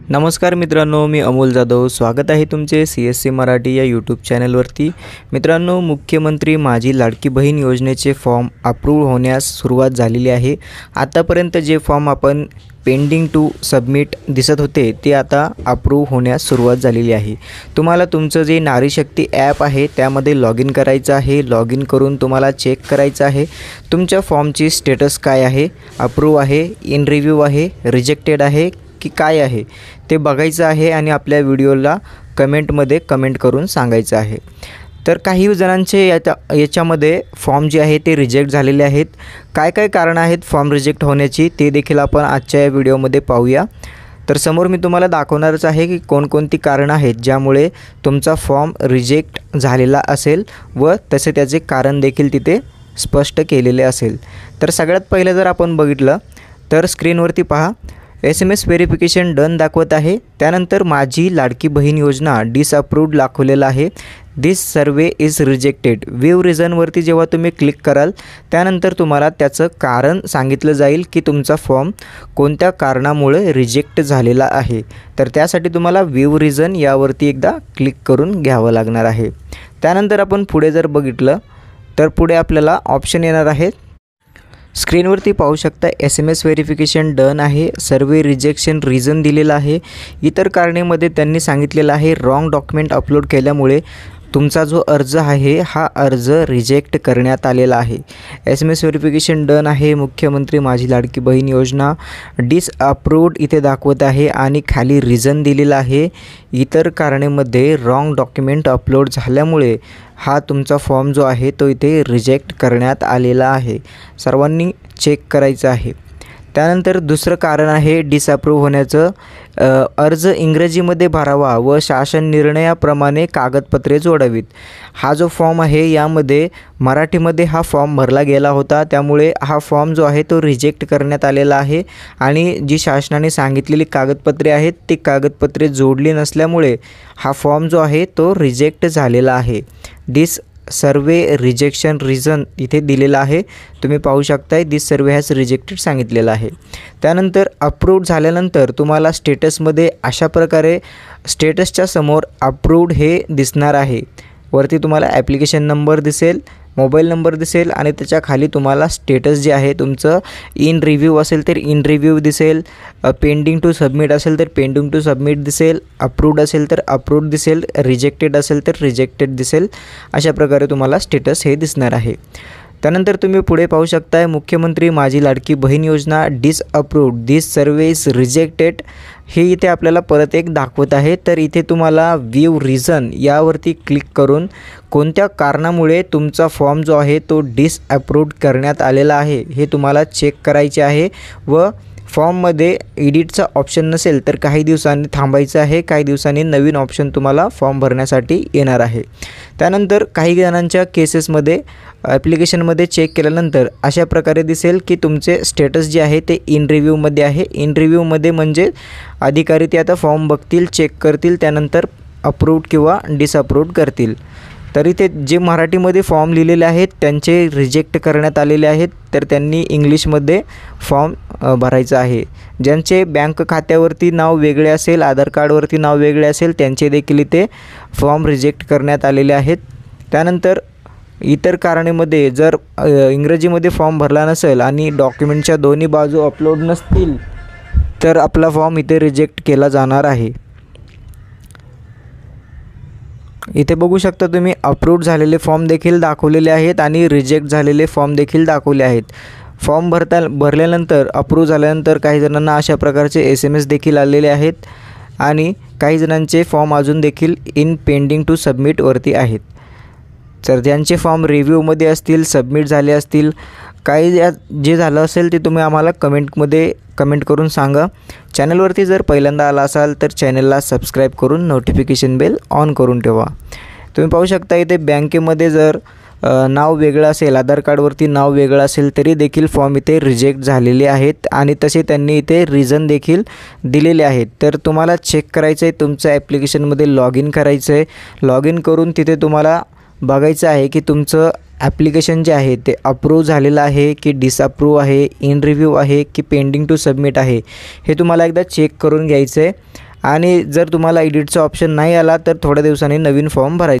नमस्कार मित्रांनो, मी अमोल जाधव. स्वागत आहे तुमचे CSC मराठी या यूट्यूब चॅनलवरती. मित्रांनो, मुख्यमंत्री माझी लाडकी बहीण योजनेचे फॉर्म अप्रूव्ह होण्यास सुरुवात झालेली आहे. आतापर्यंत जे फॉर्म आपण पेंडिंग टू सबमिट दिसत होते ते आता अप्रूव्ह होण्यास सुरुवात झालेली आहे. तुम्हाला तुमचं जे नारी शक्ती ॲप आहे त्यामध्ये लॉग इन करायचं आहे. लॉग इन करून तुम्हाला चेक करायचं आहे तुमच्या फॉर्मची स्टेटस काय आहे, अप्रूव्ह आहे, इन रिव्ह्यू आहे, रिजेक्टेड आहे की काय आहे ते बघायचं आहे आणि आपल्या व्हिडिओला कमेंटमध्ये कमेंट करून सांगायचं आहे. तर काही जणांचे याच्यामध्ये फॉर्म जे आहे ते रिजेक्ट झालेले आहेत. काय काय कारण आहेत फॉर्म रिजेक्ट होण्याची ते देखील आपण आजच्या या व्हिडिओमध्ये पाहूया. तर समोर मी तुम्हाला दाखवणारच आहे की कोणकोणती कारणं आहेत ज्यामुळे तुमचा फॉर्म रिजेक्ट झालेला असेल व तसे त्याचे कारण देखील तिथे स्पष्ट केलेले असेल. तर सगळ्यात पहिलं जर आपण बघितलं तर स्क्रीनवरती पहा, SMS व्हेरिफिकेशन डन दाखवत आहे. त्यानंतर माझी लाडकी बहीण योजना डिसअप्रूव्ड दाखवलेलं आहे. This survey is rejected. View रिझनवरती जेव्हा तुम्ही क्लिक कराल त्यानंतर तुम्हाला त्याचं कारण सांगितलं जाईल की तुमचा फॉर्म कोणत्या कारणामुळे रिजेक्ट झालेला आहे. तर त्यासाठी तुम्हाला व्ह्यू रिझन यावरती एकदा क्लिक करून घ्यावं लागणार आहे. त्यानंतर आपण पुढे जर बघितलं तर पुढे आपल्याला ऑप्शन येणार आहेत. स्क्रीनवरती पाहू शकता SMS व्हेरिफिकेशन डन आहे. सर्वे रिजेक्शन रिझन दिलेलं आहे. इतर कारणेमध्ये त्यांनी सांगितलेलं आहे रॉंग डॉक्युमेंट अपलोड केल्यामुळे तुमचा जो अर्ज आहे हा अर्ज रिजेक्ट करण्यात आलेला आहे. SMS व्हेरिफिकेशन डन आहे. मुख्यमंत्री माझी लाडकी बहीण योजना डिसअप्रूव्ड इथे दाखवत आहे आणि खाली रिझन दिलेला आहे. इतर कारणेमध्ये रॉंग डॉक्युमेंट अपलोड झाल्यामुळे हा तुमचा फॉर्म जो आहे तो इथे रिजेक्ट करण्यात आलेला आहे. सर्वांनी चेक करायचं आहे. त्यानंतर दुसरं कारण आहे डिसअप्रूव्ह होण्याचं, अर्ज इंग्रजीमध्ये भरावा व शासन निर्णयाप्रमाणे कागदपत्रे जोडावीत. हा जो फॉर्म आहे यामध्ये मराठीमध्ये हा फॉर्म भरला गेला होता, त्यामुळे हा फॉर्म जो आहे तो रिजेक्ट करण्यात आलेला आहे आणि जी शासनाने सांगितलेली कागदपत्रे आहेत ती कागदपत्रे जोडली नसल्यामुळे हा फॉर्म जो आहे तो रिजेक्ट झालेला आहे. दिस सर्वे रिजेक्शन रिझन इथे दिलेला आहे. तुम्ही पाहू शकताय दिस सर्वे हॅज रिजेक्टेड सांगितलेलं आहे. त्यानंतर अप्रूव्ड झाल्यानंतर तुम्हाला स्टेटसमध्ये अशा प्रकारे स्टेटसच्या समोर अप्रूव्ड हे दिसणार आहे. वरती तुम्हाला ॲप्लिकेशन नंबर दिसेल, मोबाईल नंबर दिसेल आणि त्याच्या खाली तुम्हाला स्टेटस जे आहे तुमचं इन रिव्ह्यू असेल तर इन रिव्ह्यू दिसेल, पेंडिंग टू सबमिट असेल तर पेंडिंग टू सबमिट दिसेल, अप्रूव्ड असेल तर अप्रूव्ड दिसेल, रिजेक्टेड असेल तर रिजेक्टेड दिसेल. अशा प्रकारे तुम्हाला स्टेटस हे दिसणार आहे. त्यानंतर तुम्ही पुढे पाहू शकताय मुख्यमंत्री माझी लाडकी बहीण योजना disapproved this survey is rejected हे इथे आपल्याला परत एक दाखवत आहे. तर इथे तुम्हाला व्ह्यू रिझन यावरती क्लिक करून कोणत्या कारणामुळे तुमचा फॉर्म जो आहे तो डिसअप्रूव्ड करण्यात आलेला आहे हे तुम्हाला चेक करायचे आहे व फॉर्ममध्ये एडिटचा ऑप्शन नसेल तर काही दिवसांनी थांबायचं आहे. काही दिवसांनी नवीन ऑप्शन तुम्हाला फॉर्म भरण्यासाठी येणार आहे. त्यानंतर काही जणांच्या केसेसमध्ये ॲप्लिकेशनमध्ये चेक केल्यानंतर अशा प्रकारे दिसेल की तुमचे स्टेटस जे आहे ते इन रिव्ह्यूमध्ये आहे. इन रिव्ह्यूमध्ये म्हणजे अधिकारी ते आता फॉर्म बघतील, चेक करतील, त्यानंतर अप्रूव्ड किंवा डिसअप्रूव्ड करतील. तरी ते जे मराठीमध्ये फॉर्म लिहिलेले आहेत त्यांचे रिजेक्ट करण्यात आलेले आहेत, तर त्यांनी इंग्लिशमध्ये फॉर्म भरायचं आहे. ज्यांचे बँक खात्यावरती नाव वेगळे असेल, आधार कार्डवरती नाव वेगळे असेल त्यांचे देखील इथे फॉर्म रिजेक्ट करण्यात आलेले आहेत. त्यानंतर इतर कारणामध्ये जर इंग्रजीमध्ये फॉर्म भरला नसेल आणि डॉक्युमेंटच्या दोन्ही बाजू अपलोड नसतील तर आपला फॉर्म इथे रिजेक्ट केला जाणार आहे. इथे बघू शकता तुम्ही अप्रूव्ड झालेले फॉर्म देखील दाखवलेले आहेत आणि रिजेक्ट झालेले फॉर्म देखील दाखवले आहेत. फॉर्म भरल्यानंतर अप्रूव्ह झाल्यानंतर काही जणांना अशा प्रकारचे SMS देखील आलेले आहेत आणि काही जणांचे फॉर्म अजून देखील इन पेंडिंग टू सबमिटवरती आहेत. तर ज्यांचे फॉर्म रिव्ह्यूमध्ये असतील, सबमिट झाले असतील, काही जे झालं असेल ते तुम्ही आम्हाला कमेंटमध्ये कमेंट करून सांगा. चॅनलवरती जर पहिल्यांदा आला असाल तर चॅनलला सबस्क्राईब करून नोटिफिकेशन बेल ऑन करून ठेवा. तुम्ही पाहू शकता इथे बँकेमध्ये जर नाव वेगळं असेल, आधार कार्डवरती नाव वेगळं असेल तरी देखील फॉर्म इथे रिजेक्ट झालेले आहेत आणि तसे त्यांनी इथे रिझन देखील दिलेले आहेत. तर तुम्हाला चेक करायचं आहे, तुमचं ॲप्लिकेशनमध्ये लॉग इन करायचं आहे. लॉग इन करून तिथे तुम्हाला बघायचं आहे की तुमचं ॲप्लिकेशन जे आहे ते अप्रूव्ह झालेलं आहे की डिसअप्रूव्ह आहे, इन रिव्ह्यू आहे की पेंडिंग टू सबमिट आहे, हे तुम्हाला एकदा चेक करून घ्यायचं आहे. आणि जर तुम्हाला एडिटचा ऑप्शन नाही आला तर थोड्या दिवसांनी नवीन फॉर्म भरायचा